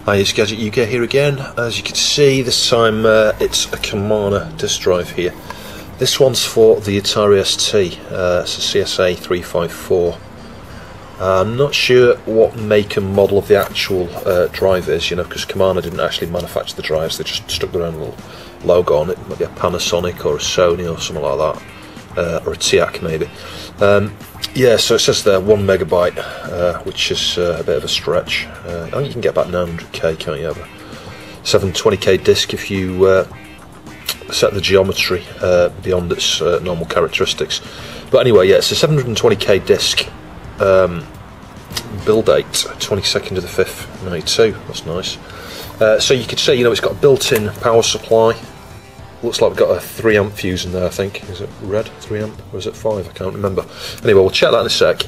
Hi, it's Gadget UK here again. As you can see, this time it's a Cumana disk drive here. This one's for the Atari ST, it's a CSA 354. I'm not sure what make and model of the actual drive is, you know, because Cumana didn't actually manufacture the drives, they just stuck their own little logo on it. It might be a Panasonic or a Sony or something like that, or a TIAC maybe. Yeah, so it says there 1 megabyte, which is a bit of a stretch. I think you can get about 900k, can't you? Have a 720k disk if you set the geometry beyond its normal characteristics. But anyway, yeah, it's a 720k disk. Build date 22nd of the 5th, 92. That's nice. So you could say, you know, it's got a built-in power supply. Looks like we've got a 3 amp fuse in there, I think. Is it red, 3 amp, or is it 5? I can't remember. Anyway, we'll check that in a sec.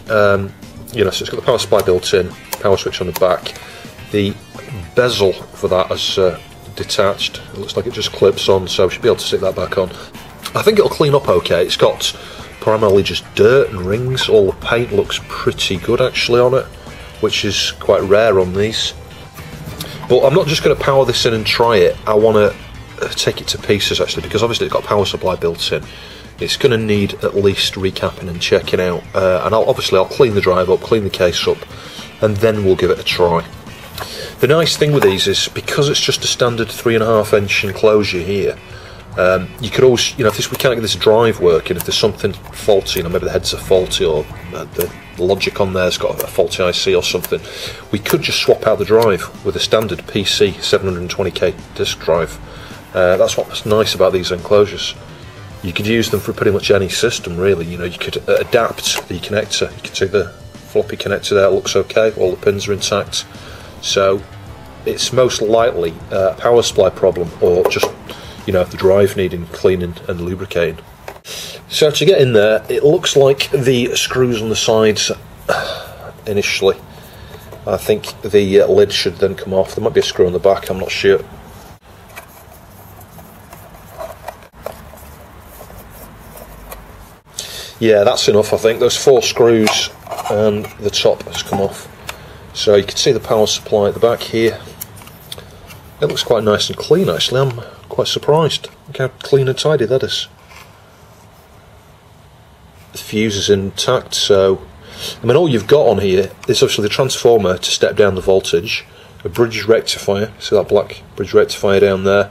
You know, so it's got the power supply built in, power switch on the back. The bezel for that is detached. It looks like it just clips on, so we should be able to stick that back on. I think it'll clean up okay. It's got primarily just dirt and rings. All the paint looks pretty good actually on it, which is quite rare on these. But I'm not just going to power this in and try it. I want to take it to pieces actually, because obviously it's got a power supply built in. It's going to need at least recapping and checking out, and I'll clean the drive up, clean the case up, and then we'll give it a try. The nice thing with these is, because it's just a standard 3.5 inch enclosure here, you could always, you know, if we can't get this drive working, if there's something faulty, you know, maybe the heads are faulty or the logic on there's got a faulty IC or something, we could just swap out the drive with a standard PC 720k disk drive. That's what's nice about these enclosures. You could use them for pretty much any system really. You know, you could adapt the connector. You could see the floppy connector there, it looks okay, all the pins are intact. So it's most likely a power supply problem, or just, you know, the drive needing cleaning and lubricating. So to get in there, it looks like the screws on the sides initially. I think the lid should then come off. There might be a screw on the back, I'm not sure. Yeah, that's enough I think. Those 4 screws and the top has come off. So you can see the power supply at the back here. It looks quite nice and clean actually. I'm quite surprised. Look how clean and tidy that is. The fuse is intact, so I mean all you've got on here is obviously the transformer to step down the voltage, a bridge rectifier, see that black bridge rectifier down there,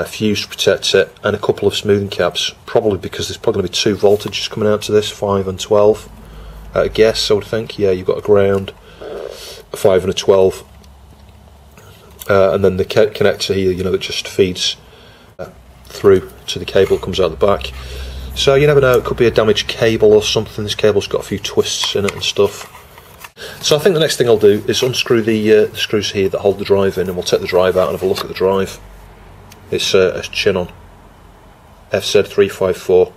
fuse to protect it, and a couple of smoothing caps, probably because there's probably going to be 2 voltages coming out to this, 5 and 12 I guess, I would think. Yeah, you've got a ground, a 5 and a 12, and then the connector here, you know, that just feeds through to the cable that comes out the back. So you never know, it could be a damaged cable or something. This cable's got a few twists in it and stuff. So I think the next thing I'll do is unscrew the screws here that hold the drive in, and we'll take the drive out and have a look at the drive. It's a Cumana FZ354.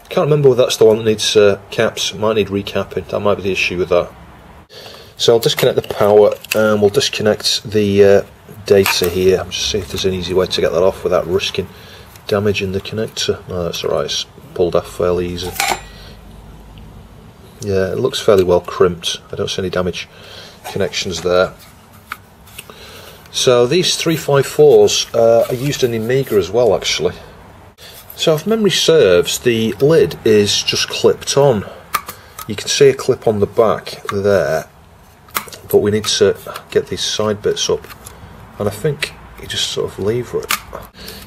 Can't remember whether that's the one that needs caps. It might need recapping. That might be the issue with that. So I'll disconnect the power and we'll disconnect the data here. I'll just see if there's an easy way to get that off without risking damaging the connector. No, that's alright. It's pulled off fairly easy. Yeah, it looks fairly well crimped. I don't see any damage connections there. So these 354s are used in the Amiga as well actually. So if memory serves, the lid is just clipped on. You can see a clip on the back there, but we need to get these side bits up, and I think you just sort of lever it.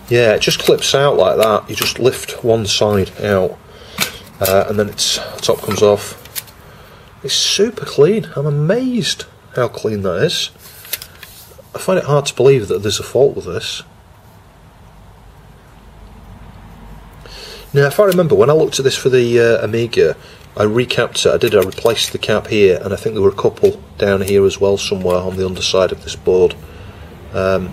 Yeah, it just clips out like that. You just lift one side out, and then its top comes off. It's super clean. I'm amazed how clean that is. I find it hard to believe that there's a fault with this. Now, if I remember, when I looked at this for the Amiga, I recapped it. I replaced the cap here, and I think there were a couple down here as well somewhere on the underside of this board. But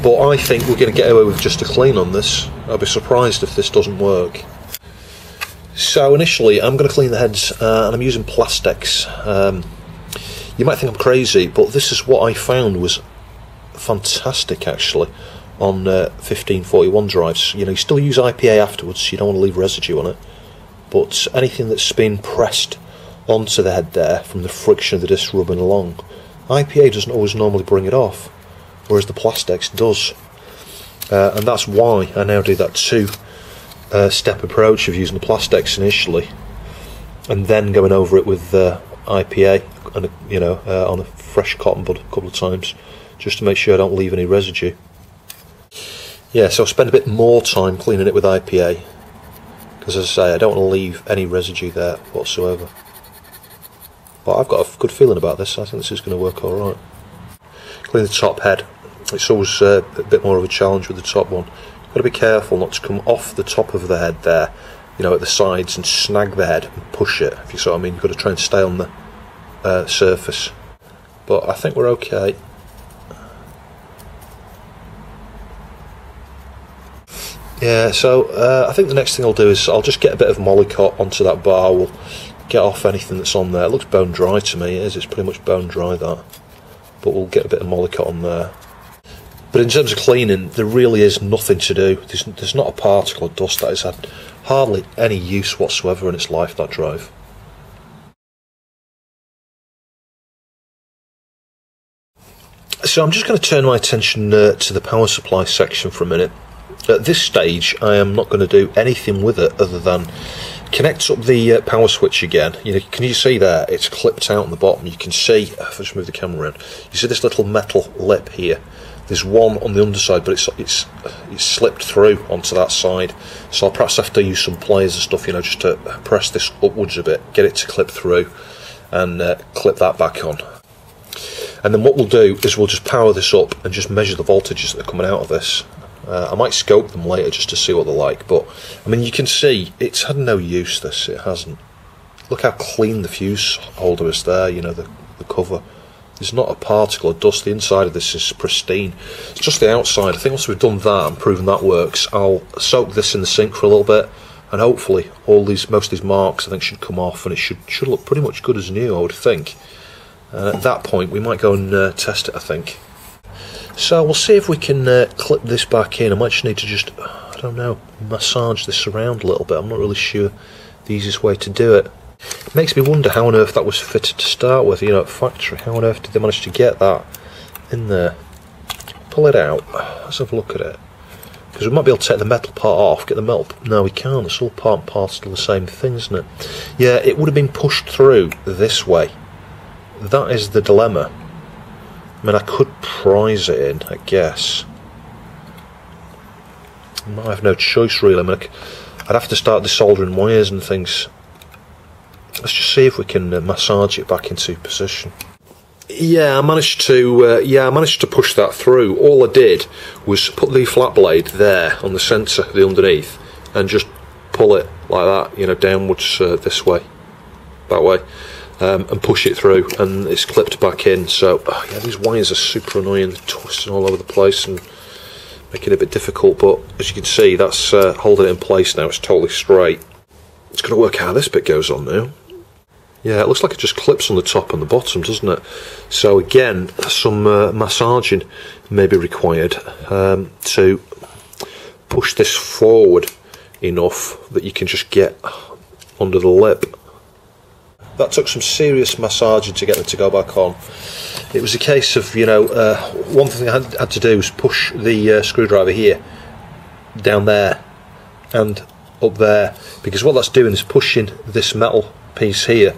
I think we're going to get away with just a clean on this. I'll be surprised if this doesn't work. So initially, I'm going to clean the heads, and I'm using plastics. You might think I'm crazy, but this is what I found was fantastic actually on 1541 drives. You know, you still use IPA afterwards, you don't want to leave residue on it, but anything that's been pressed onto the head there from the friction of the disc rubbing along, IPA doesn't always normally bring it off, whereas the Plastex does. And that's why I now do that two-step approach of using the Plastex initially, and then going over it with IPA, and on a fresh cotton bud a couple of times, just to make sure I don't leave any residue. Yeah, so I spend a bit more time cleaning it with IPA, because as I say, I don't want to leave any residue there whatsoever. But I've got a good feeling about this. I think this is going to work alright. Clean the top head. It's always a bit more of a challenge with the top one. You've got to be careful not to come off the top of the head there, at the sides, and snag the head and push it, if you see what I mean. You've got to try and stay on the surface. But I think we're okay. Yeah, so I think the next thing I'll do is I'll just get a bit of Mollycott onto that bar. We'll get off anything that's on there. It looks bone dry to me. It is. It's pretty much bone dry, that. But we'll get a bit of Mollycott on there. But in terms of cleaning, there really is nothing to do. There's not a particle of dust that has had hardly any use whatsoever in its life, that drive. So I'm just going to turn my attention to the power supply section for a minute. At this stage, I am not going to do anything with it other than connect up the power switch again. Can you see there? It's clipped out on the bottom. You can see, if I just move the camera around, you see this little metal lip here. There's one on the underside, but it's slipped through onto that side. So I'll perhaps have to use some pliers and stuff, just to press this upwards a bit, get it to clip through, and clip that back on. And then what we'll do is we'll just power this up and just measure the voltages that are coming out of this. I might scope them later just to see what they're like, but I mean, you can see it's had no use, this. It hasn't. Look how clean the fuse holder is there, the cover. There's not a particle of dust. The inside of this is pristine. It's just the outside. I think once we've done that and proven that works, I'll soak this in the sink for a little bit, and hopefully most of these marks I think should come off, and it should look pretty much good as new, I would think. And at that point we might go and test it, I think. So we'll see if we can clip this back in. I might just need to I don't know, massage this around a little bit. I'm not really sure the easiest way to do it. It makes me wonder how on earth that was fitted to start with, at factory. How on earth did they manage to get that in there? Pull it out. Let's have a look at it. Because we might be able to take the metal part off, get the metal... No, we can't. It's all part and parcel of the same thing, isn't it? Yeah, it would have been pushed through this way. That is the dilemma. I mean, I could prise it in, I guess. I might have no choice, really. I mean, I'd have to start desoldering wires and things. Let's just see if we can massage it back into position. Yeah, I managed to push that through. All I did was put the flat blade there on the centre, the underneath, and just pull it like that, downwards this way, that way. And push it through, and it's clipped back in. So yeah, these wires are super annoying. They're twisting all over the place and making it a bit difficult, but as you can see, that's holding it in place now. It's totally straight. It's got to work out how this bit goes on now. Yeah, it looks like it just clips on the top and the bottom, doesn't it? So again, some massaging may be required to push this forward enough that you can just get under the lip. That took some serious massaging to get them to go back on. It was a case of, one thing I had to do was push the screwdriver here, down there, and up there, because what that's doing is pushing this metal piece here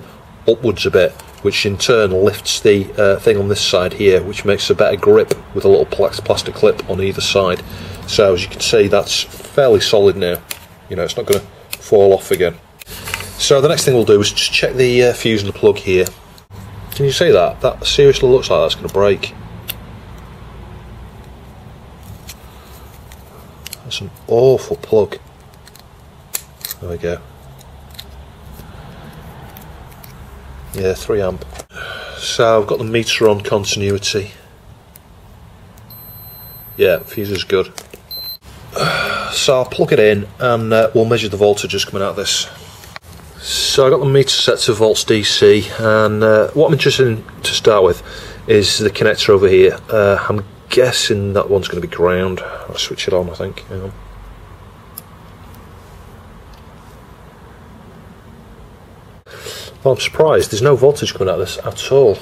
upwards a bit, which in turn lifts the thing on this side here, which makes a better grip with a little plastic clip on either side. So as you can see, that's fairly solid now. It's not going to fall off again. So the next thing we'll do is just check the fuse and the plug here. Can you see that? That seriously looks like that's going to break. That's an awful plug. There we go. Yeah, 3 amp. So I've got the meter on continuity. Yeah, fuse is good. So I'll plug it in and we'll measure the voltages coming out of this. So I got the meter set to volts DC, and what I'm interested in to start with is the connector over here. I'm guessing that one's going to be ground. I'll switch it on, I think. Hang on. Well, I'm surprised there's no voltage coming out of this at all.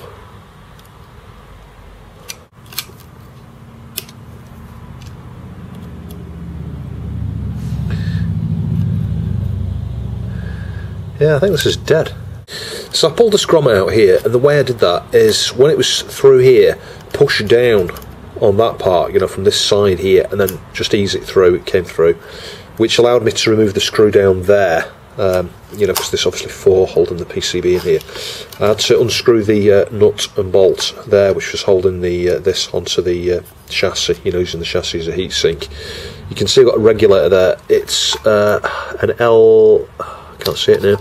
Yeah, I think this is dead. So I pulled this grommet out here, and the way I did that is when it was through here, push down on that part, you know, from this side here, and then just ease it through. It came through, which allowed me to remove the screw down there. You know, because there's obviously 4 holding the PCB in here. I had to unscrew the nut and bolt there, which was holding the this onto the chassis, you know, using the chassis as a heatsink. You can see I've got a regulator there. It's an L, I can't see it now,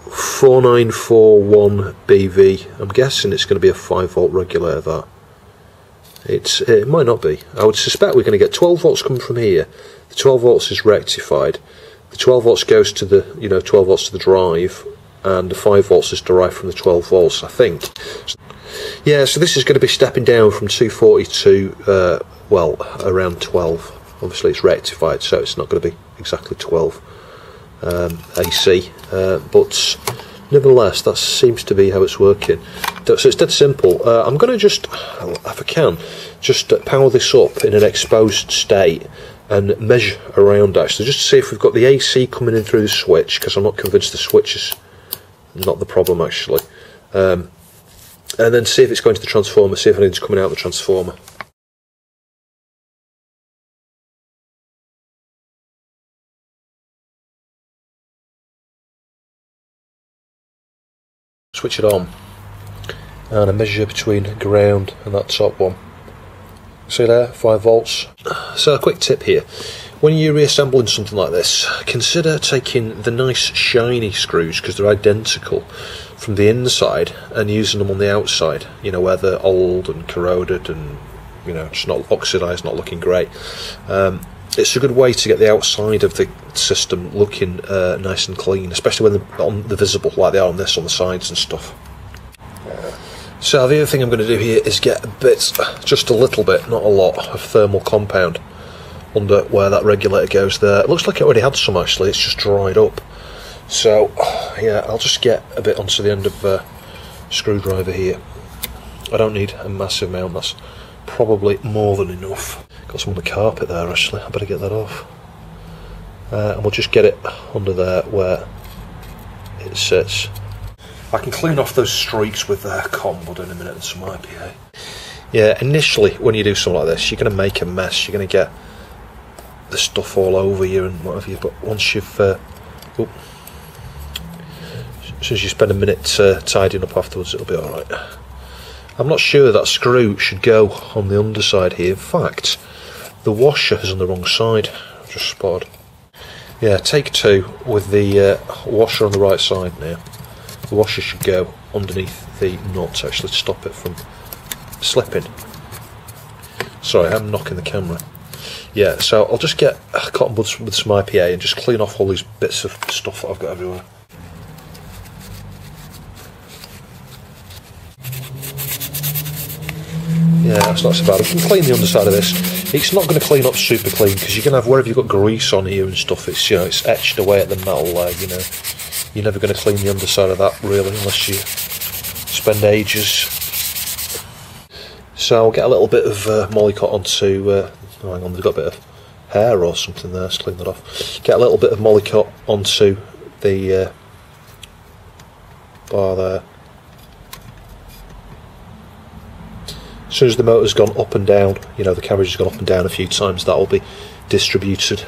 4941BV. I'm guessing it's going to be a 5-volt regulator, that. It might not be. I would suspect we're going to get 12 volts coming from here. The 12 volts is rectified. The 12 volts goes to the, 12 volts to the drive, and the 5 volts is derived from the 12 volts, I think. Yeah, so this is going to be stepping down from 240 to, well, around 12. Obviously it's rectified, so it's not going to be exactly 12 AC, but nevertheless, that seems to be how it's working. So it's dead simple. I'm going to just, if I can, just power this up in an exposed state and measure around, actually, just to see if we've got the AC coming in through the switch, because I'm not convinced the switch is not the problem, actually. And then see if it's going to the transformer, see if anything's coming out of the transformer. Switch it on, and I measure between ground and that top one. See there, 5 volts. So a quick tip here, when you're reassembling something like this, consider taking the nice shiny screws, because they're identical, from the inside and using them on the outside, you know, where they're old and corroded and, you know, just not oxidised, not looking great. It's a good way to get the outside of the system looking nice and clean, especially when they're visible like they are on this, on the sides and stuff. So the other thing I'm going to do here is get a bit, just a little bit, not a lot, of thermal compound under where that regulator goes there. It looks like it already had some, actually, it's just dried up. So yeah, I'll just get a bit onto the end of the screwdriver here. I don't need a massive amount, that's probably more than enough. Got some on the carpet there, actually, I better get that off. And we'll just get it under there where it sits. I can clean off those streaks with cotton bud in a minute and some IPA. Yeah, initially when you do something like this, you're going to make a mess. You're going to get the stuff all over you and whatever you. But once you've, as soon as you spend a minute tidying up afterwards, it'll be all right. I'm not sure that screw should go on the underside here. In fact, the washer is on the wrong side. I've just spotted. Yeah, take 2 with the washer on the right side now. The washer should go underneath the nut, actually, to stop it from slipping. Sorry, I'm knocking the camera. Yeah, so I'll just get cotton buds with some IPA and just clean off all these bits of stuff that I've got everywhere. Yeah, that's not so bad. We can clean the underside of this. It's not going to clean up super clean, because you're going to have, wherever you've got grease on here and stuff, it's, you know, it's etched away at the metal there, you know. You're never going to clean the underside of that, really, unless you spend ages. So I'll get a little bit of Mollycott onto, oh, hang on, they've got a bit of hair or something there, let's clean that off. Get a little bit of Mollycott onto the bar there. As soon as the motor's gone up and down, you know, the carriage has gone up and down a few times, that will be distributed.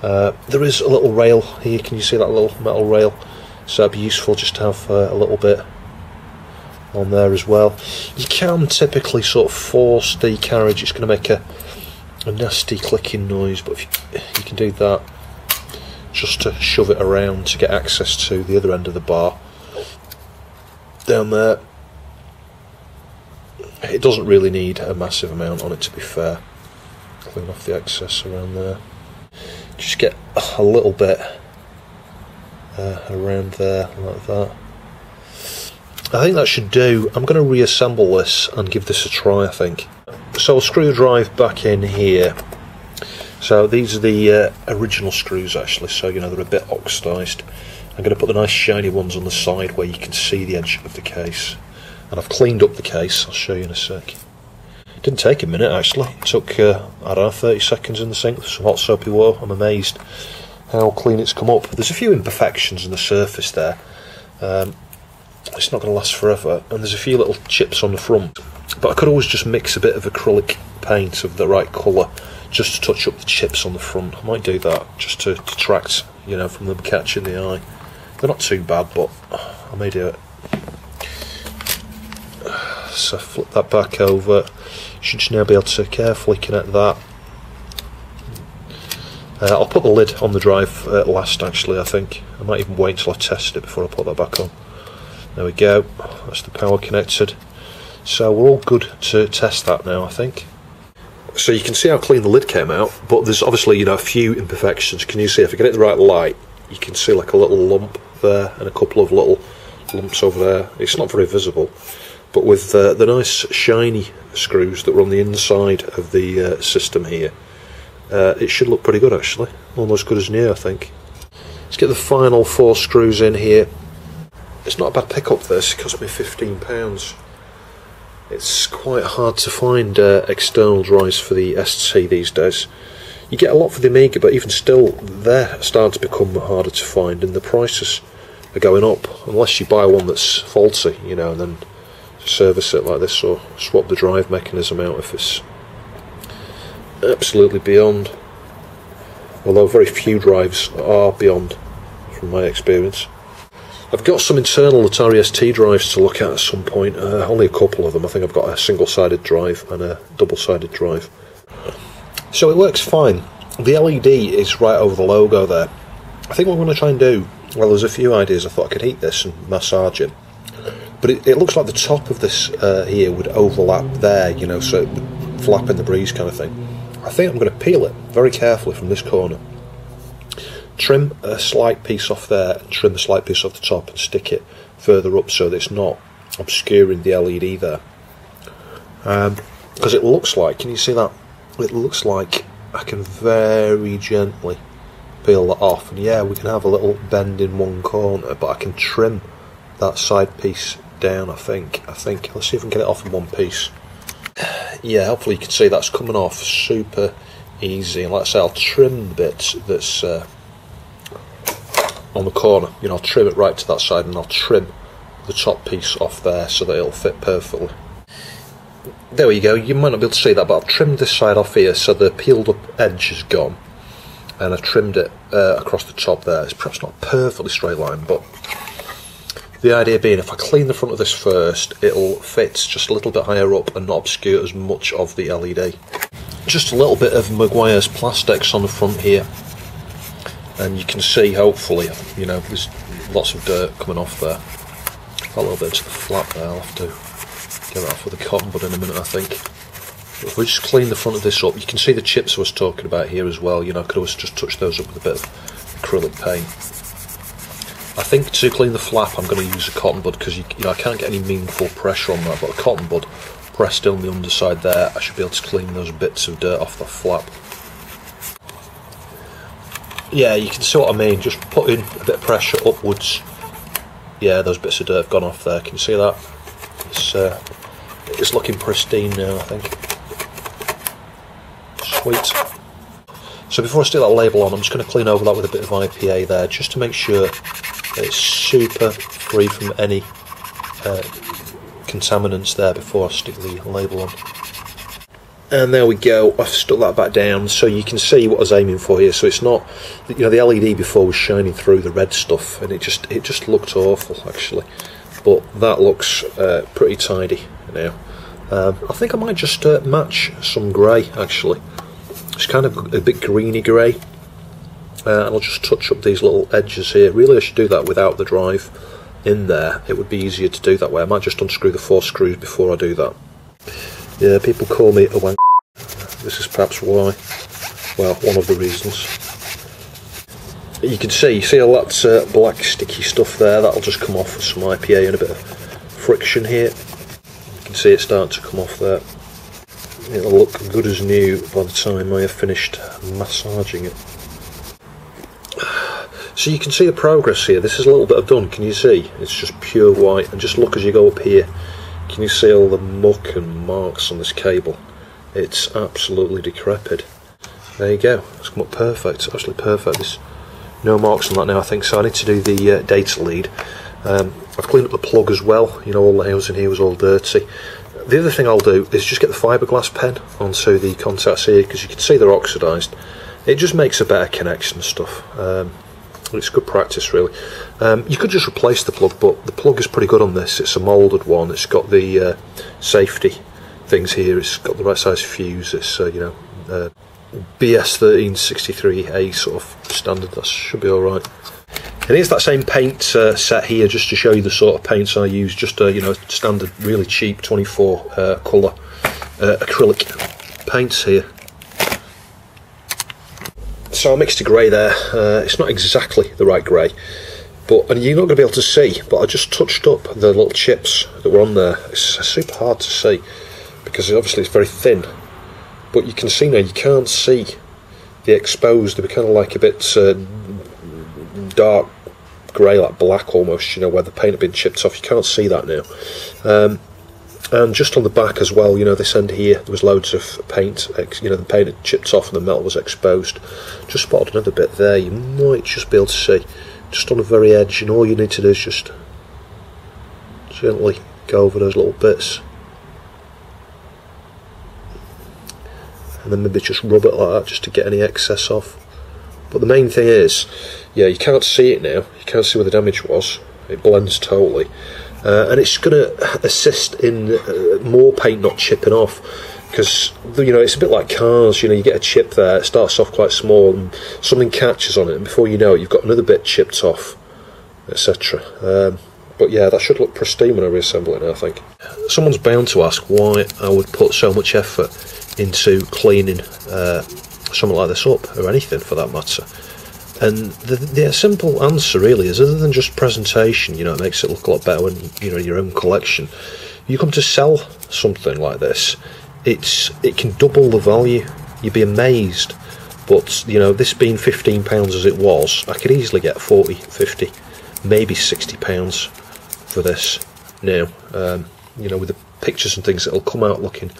There is a little rail here, can you see that little metal rail? So it'd be useful just to have a little bit on there as well. You can typically sort of force the carriage, it's going to make a nasty clicking noise, but if you can do that just to shove it around to get access to the other end of the bar. Down there. It doesn't really need a massive amount on it, to be fair. Clean off the excess around there. Just get a little bit around there, like that. I think that should do. I'm going to reassemble this and give this a try, I think. So I'll screw the drive back in here. So these are the original screws, actually, so you know they're a bit oxidised. I'm going to put the nice shiny ones on the side where you can see the edge of the case. And I've cleaned up the case, I'll show you in a sec. It didn't take a minute, actually. It took, I don't know, 30 seconds in the sink with some hot soapy water. I'm amazed how clean it's come up. There's a few imperfections in the surface there. It's not going to last forever, and there's a few little chips on the front. But I could always just mix a bit of acrylic paint of the right colour just to touch up the chips on the front. I might do that just to detract, you know, from them catching the eye. They're not too bad, but I may do it. So flip that back over. You should just now be able to carefully connect that. I'll put the lid on the drive last, actually, I think. I might even wait until I test it before I put that back on. There we go, that's the power connected. So we're all good to test that now, I think. So you can see how clean the lid came out, but there's obviously, you know, a few imperfections. Can you see, if I get it the right light, you can see like a little lump there and a couple of little lumps over there. It's not very visible, but with the nice shiny screws that were on the inside of the system here, it should look pretty good actually, almost good as new, I think. Let's get the final 4 screws in here. It's not a bad pickup this, it cost me £15. It's quite hard to find external drives for the ST these days. You get a lot for the Amiga, but even still, they're starting to become harder to find, and the prices are going up, unless you buy one that's faulty, you know, and then service it like this, or swap the drive mechanism out if it's absolutely beyond. Although very few drives are beyond, from my experience. I've got some internal Atari ST drives to look at some point, only a couple of them. I think I've got a single-sided drive and a double-sided drive. So it works fine. The LED is right over the logo there. I think what I'm going to try and do, well, there's a few ideas. I thought I could heat this and massage it. But it looks like the top of this here would overlap there, you know, so it would flap in the breeze kind of thing. I think I'm going to peel it very carefully from this corner. Trim a slight piece off there and trim a slight piece off the top and stick it further up so that it's not obscuring the LED there. Because it looks like, can you see that? It looks like I can very gently peel that off, and yeah, we can have a little bend in one corner, but I can trim that side piece down, I think. Let's see if I can get it off in one piece. Yeah, hopefully you can see that's coming off super easy, and like I say, I'll trim the bit that's on the corner, you know, I'll trim it right to that side, and I'll trim the top piece off there so that it'll fit perfectly. There we go, you might not be able to see that, but I've trimmed this side off here so the peeled up edge is gone, and I've trimmed it across the top there. It's perhaps not a perfectly straight line, but the idea being if I clean the front of this first, it'll fit just a little bit higher up and not obscure as much of the LED. Just a little bit of Maguire's Plastex on the front here, and you can see, hopefully, you know, there's lots of dirt coming off there. Got a little bit to the flap there. I'll have to get that off with a cotton bud in a minute, I think. But if we just clean the front of this up, you can see the chips I was talking about here as well. You know, I could always just touch those up with a bit of acrylic paint. I think to clean the flap, I'm going to use a cotton bud because you know, I can't get any meaningful pressure on that. But a cotton bud pressed on the underside there, I should be able to clean those bits of dirt off the flap. Yeah, you can see what I mean, just putting a bit of pressure upwards. Yeah, those bits of dirt have gone off there, can you see that? It's looking pristine now, I think. Sweet. So before I stick that label on, I'm just going to clean over that with a bit of IPA there, just to make sure that it's super free from any contaminants there before I stick the label on. And there we go, I've stuck that back down so you can see what I was aiming for here. So it's not, you know, the LED before was shining through the red stuff and it just looked awful actually, but that looks pretty tidy now. I think I might just match some grey actually. It's kind of a bit greeny grey, and I'll just touch up these little edges here. Really I should do that without the drive in there, it would be easier to do that way. I might just unscrew the 4 screws before I do that. Yeah, people call me a wank. This is perhaps why. Well, one of the reasons. You can see all that black sticky stuff there. That'll just come off with some IPA and a bit of friction here. You can see it starting to come off there. It'll look good as new by the time I have finished massaging it. So you can see the progress here. This is a little bit I've done. Can you see? It's just pure white. And just look as you go up here. Can you see all the muck and marks on this cable? It's absolutely decrepit. There you go, it's come up perfect, absolutely perfect. This No marks on that now, I think, so I need to do the data lead. I've cleaned up the plug as well, you know, all the housing here was all dirty. The other thing I'll do is just get the fiberglass pen onto the contacts here, because you can see they're oxidised. It just makes a better connection and stuff. It's good practice, really. You could just replace the plug, but the plug is pretty good on this. It's a moulded one, it's got the safety things here, it's got the right size fuse, it's you know, BS1363A sort of standard. That should be alright. And here's that same paint set here, just to show you the sort of paints I use. Just you know, standard, really cheap 24 colour acrylic paints here. So I mixed a grey there. It's not exactly the right grey, but and you're not going to be able to see, but I just touched up the little chips that were on there. It's super hard to see because obviously it's very thin, but you can see now, you can't see the exposed. They're kind of like a bit dark grey, like black almost, you know, where the paint had been chipped off. You can't see that now. And just on the back as well, you know, this end here, there was loads of paint, you know, the paint had chipped off and the metal was exposed. Just spotted another bit there, you might just be able to see, just on the very edge, and all you need to do is just gently go over those little bits. And then maybe just rub it like that, just to get any excess off. But the main thing is, yeah, you can't see it now, you can't see where the damage was, it blends totally. And it's going to assist in more paint not chipping off, because, you know, it's a bit like cars. You know, you get a chip there, it starts off quite small and something catches on it, and before you know it, you've got another bit chipped off, etc. But yeah, that should look pristine when I reassemble it now, I think. Someone's bound to ask why I would put so much effort into cleaning something like this up, or anything for that matter. And the simple answer really is, other than just presentation, you know, it makes it look a lot better when, you know, your own collection. You come to sell something like this, it can double the value. You'd be amazed. But, you know, this being £15 as it was, I could easily get 40, 50, maybe £60 for this now. You know, with the pictures and things, it'll come out looking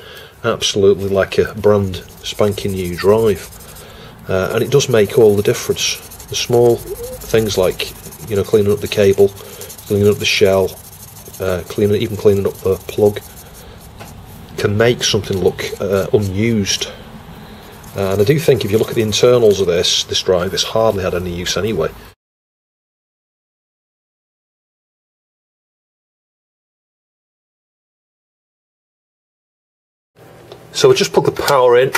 absolutely like a brand spanking new drive. And it does make all the difference. The small things like, you know, cleaning up the cable, cleaning up the shell, even cleaning up the plug, can make something look unused. And I do think if you look at the internals of this drive, it's hardly had any use anyway. So we just plug the power in.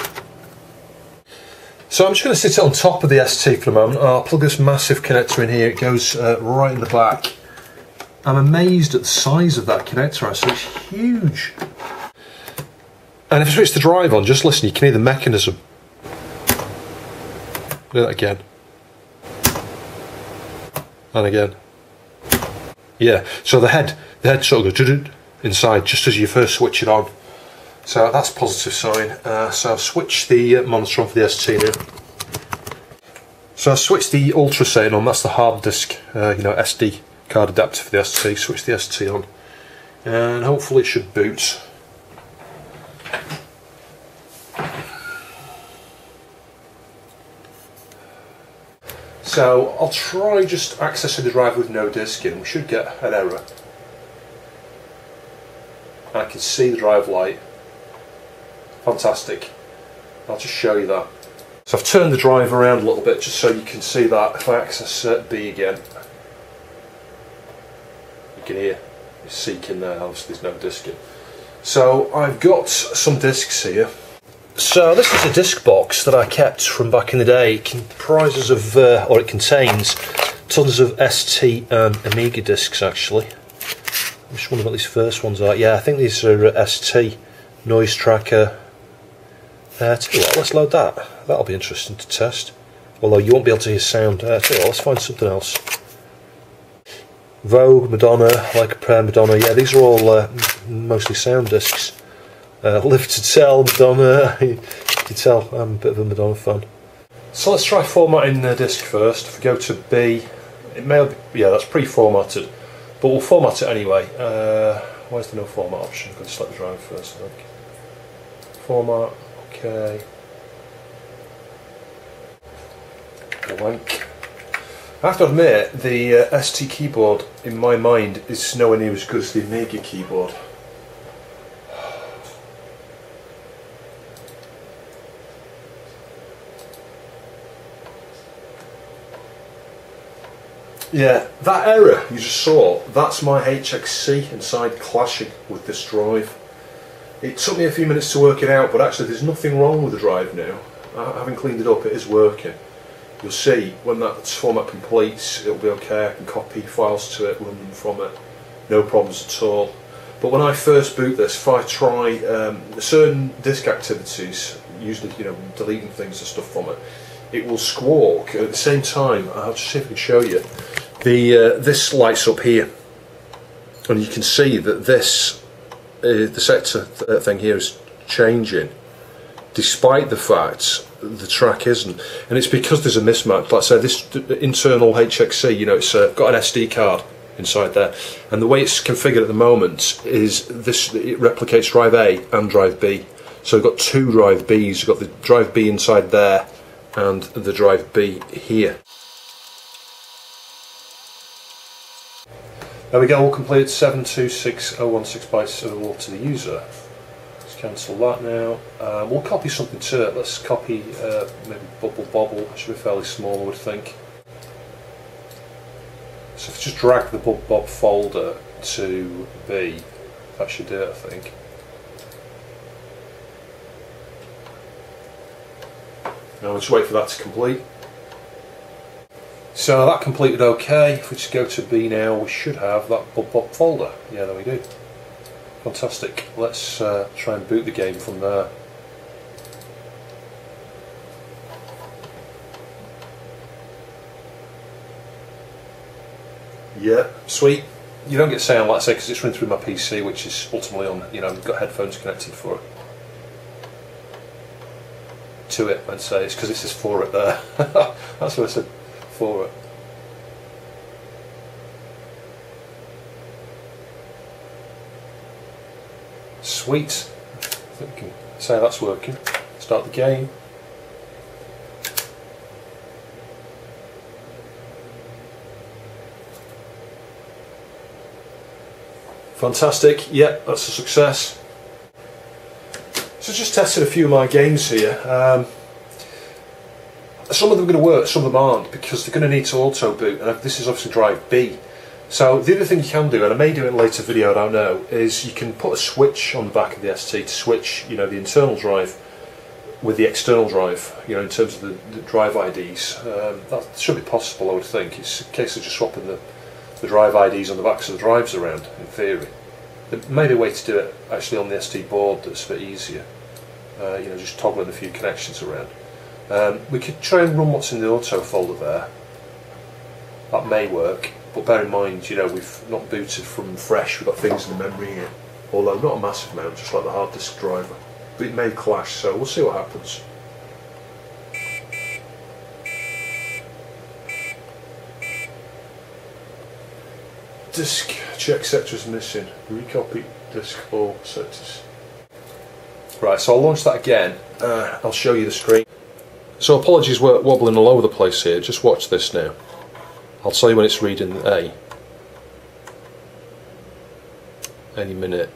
So I'm just going to sit it on top of the ST for a moment. I'll plug this massive connector in here. It goes right in the back. I'm amazed at the size of that connector, actually. It's huge. And if I switch the drive on, just listen, you can hear the mechanism. Do that again. And again. Yeah, so the head sort of goes inside just as you first switch it on. So that's a positive sign. So I've switched the monitor on for the ST now. So I've switched the Ultra setting on, that's the hard disk, you know, SD card adapter for the ST. Switch the ST on, and hopefully it should boot. So I'll try just accessing the drive with no disk in. We should get an error. I can see the drive light. Fantastic. I'll just show you that. So I've turned the drive around a little bit just so you can see that. If I access B again, you can hear it's seeking there. Obviously there's no disk in. So I've got some discs here. So this is a disc box that I kept from back in the day. It comprises of, or it contains tons of ST and Amiga discs actually. I'm just wondering what these first ones are. Yeah, I think these are ST. Noise tracker. Tell you what, let's load that. That'll be interesting to test. Although you won't be able to hear sound. Tell you what, let's find something else. Vogue, Madonna, Like a Prayer, Madonna. Yeah, these are all mostly sound discs. Live to Tell, Madonna. You can tell I'm a bit of a Madonna fan. So let's try formatting the disc first. If we go to B, it may be, yeah, that's pre-formatted, but we'll format it anyway. Where's the no format option? I'm going to select the drive first, I think. Format, okay. Blank. I have to admit, the ST keyboard, in my mind, is nowhere near as good as the Amiga keyboard. Yeah, that error you just saw, that's my HXC inside clashing with this drive. It took me a few minutes to work it out, but actually there's nothing wrong with the drive now. Having cleaned it up, it is working. You'll see when that format completes, it'll be okay. I can copy files to it, run them from it, no problems at all. But when I first boot this, if I try certain disk activities, usually deleting things and stuff from it, it will squawk. At the same time, I'll just see if I can show you. This lights up here, and you can see that this the sector thing here is changing, despite the fact the track isn't, and it's because there's a mismatch. Like I say, this internal HXC, it's got an SD card inside there, and the way it's configured at the moment is this: it replicates drive A and drive B. So we've got two drive Bs. You've got the drive B inside there, and the drive B here. There we go, all completed. 726016 bytes available to the user. Let's cancel that now. We'll copy something to it. Let's copy maybe Bubble Bobble. It should be fairly small, I would think. So if I just drag the Bubble Bob folder to B, that should do it, I think. Now we'll just wait for that to complete. So that completed okay. If we just go to B now, we should have that Bub folder. Yeah, there we do. Fantastic. Let's try and boot the game from there. Yeah, sweet. You don't get sound, like I say, because it's running through my PC, which is ultimately on, I've got headphones connected for it. To it, I'd say. It's because it says for it there. That's what I said. For it. Sweet. I think we can say that's working. Start the game. Fantastic. Yep, that's a success. So just tested a few of my games here. Some of them are going to work, some of them aren't, because they're going to need to auto boot, and this is obviously drive B. So the other thing you can do, and I may do it in a later video, I don't know, is you can put a switch on the back of the ST to switch, the internal drive with the external drive, in terms of the drive IDs. That should be possible, I would think. It's a case of just swapping the drive IDs on the backs of the drives around, in theory. There may be a way to do it actually on the ST board that's a bit easier. Just toggling a few connections around. We could try and run what's in the auto folder there. That may work, but bear in mind, we've not booted from fresh. We've got things in the memory here, although not a massive amount, just like the hard disk driver. But it may clash, so we'll see what happens. Disk check sector is missing. Recopy disk all sectors. Right, so I'll launch that again. I'll show you the screen. So apologies, we're wobbling all over the place here. Just watch this now. I'll tell you when it's reading A. Any minute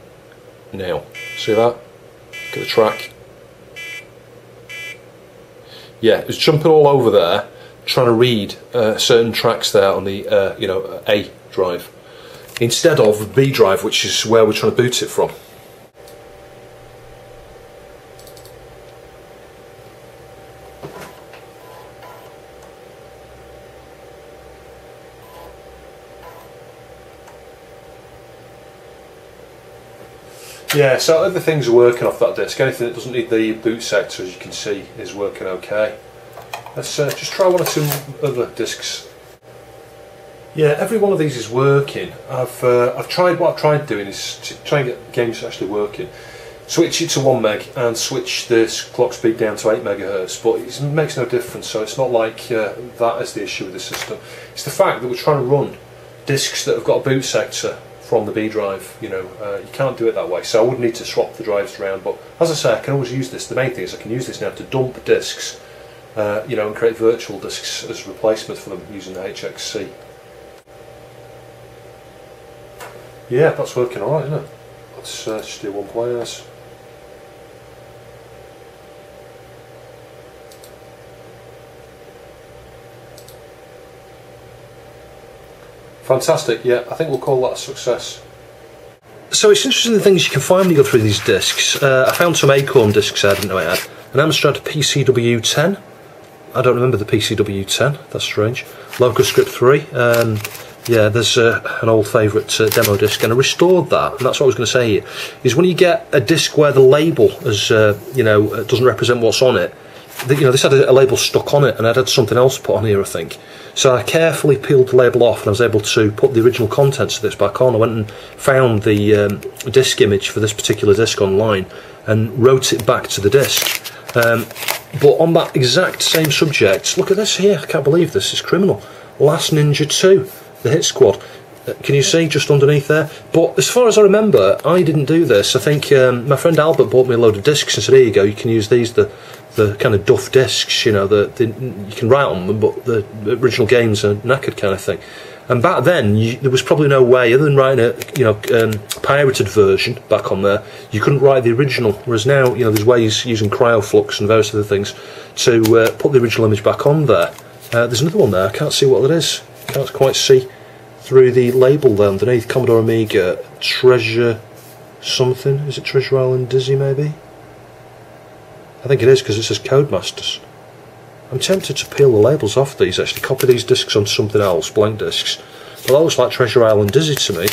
now. See that? Look at the track. Yeah, it's jumping all over there, trying to read certain tracks there on the A drive, instead of B drive, which is where we're trying to boot it from. Yeah, so other things are working off that disk. Anything that doesn't need the boot sector, as you can see, is working okay. Let's just try one or two other disks. Yeah, every one of these is working. I've tried, what I've tried doing is to try and get games actually working. Switch it to 1 meg and switch this clock speed down to 8 megahertz, but it makes no difference. So it's not like that is the issue with the system. It's the fact that we're trying to run disks that have got a boot sector from the B drive. You can't do it that way, so I would need to swap the drives around. But as I say, I can always use this. The main thing is I can use this now to dump disks you know, and create virtual disks as a replacement for them using the HXC. Yeah, that's working alright, isn't it? Let's just do one play of this. Fantastic, yeah, I think we'll call that a success. So it's interesting the things you can find when you go through these discs. I found some Acorn discs I didn't know I had. An Amstrad PCW10. I don't remember the PCW10, that's strange. LocusScript 3. Yeah, there's an old favourite demo disc, and I restored that, and that's what I was going to say here, is when you get a disc where the label is, you know, doesn't represent what's on it, you know, this had a label stuck on it, and I'd had something else put on here, I think. So I carefully peeled the label off, and I was able to put the original contents of this back on. I went and found the disc image for this particular disc online, and wrote it back to the disc. But on that exact same subject, look at this here, I can't believe this is criminal. Last Ninja 2, the hit squad. Can you see just underneath there? But as far as I remember, I didn't do this. I think my friend Albert bought me a load of discs and said, here you go, you can use these, the kind of duff discs, you know, you can write on them, but the original games are knackered kind of thing. And back then, there was probably no way, other than writing a, you know, pirated version back on there, you couldn't write the original. Whereas now, you know, there's ways using cryoflux and various other things to put the original image back on there. There's another one there. I can't see what that is. Can't quite see through the label there underneath. Commodore Amiga Treasure something. Is it Treasure Island Dizzy maybe? I think it is, because it says Codemasters. I'm tempted to peel the labels off these, actually copy these discs onto something else, blank discs. But that looks like Treasure Island Dizzy to me.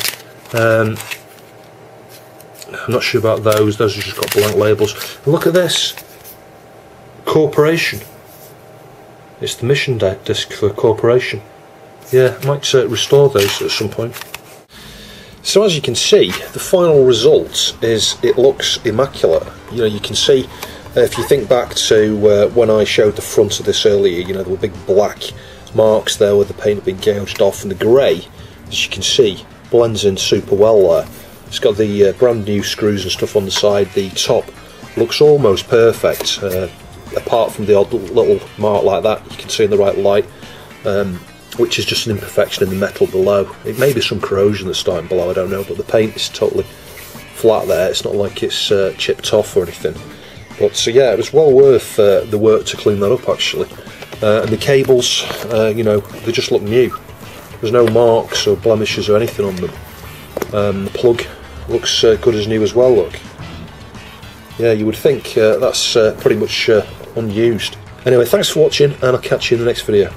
I'm not sure about those have just got blank labels. And look at this, Corporation. It's the mission disc for Corporation. Yeah, I might restore those at some point. So as you can see, the final result is it looks immaculate. You know, you can see, if you think back to when I showed the front of this earlier, you know, there were big black marks there where the paint had been gouged off, and the grey, as you can see, blends in super well there. It's got the brand new screws and stuff on the side. The top looks almost perfect, apart from the odd little mark like that you can see in the right light, which is just an imperfection in the metal below. It may be some corrosion that's starting below, I don't know, but the paint is totally flat there. It's not like it's chipped off or anything. But so yeah, it was well worth the work to clean that up actually. And the cables, you know, they just look new. There's no marks or blemishes or anything on them. The plug looks good as new as well, look. Yeah, you would think that's pretty much unused. Anyway, thanks for watching, and I'll catch you in the next video.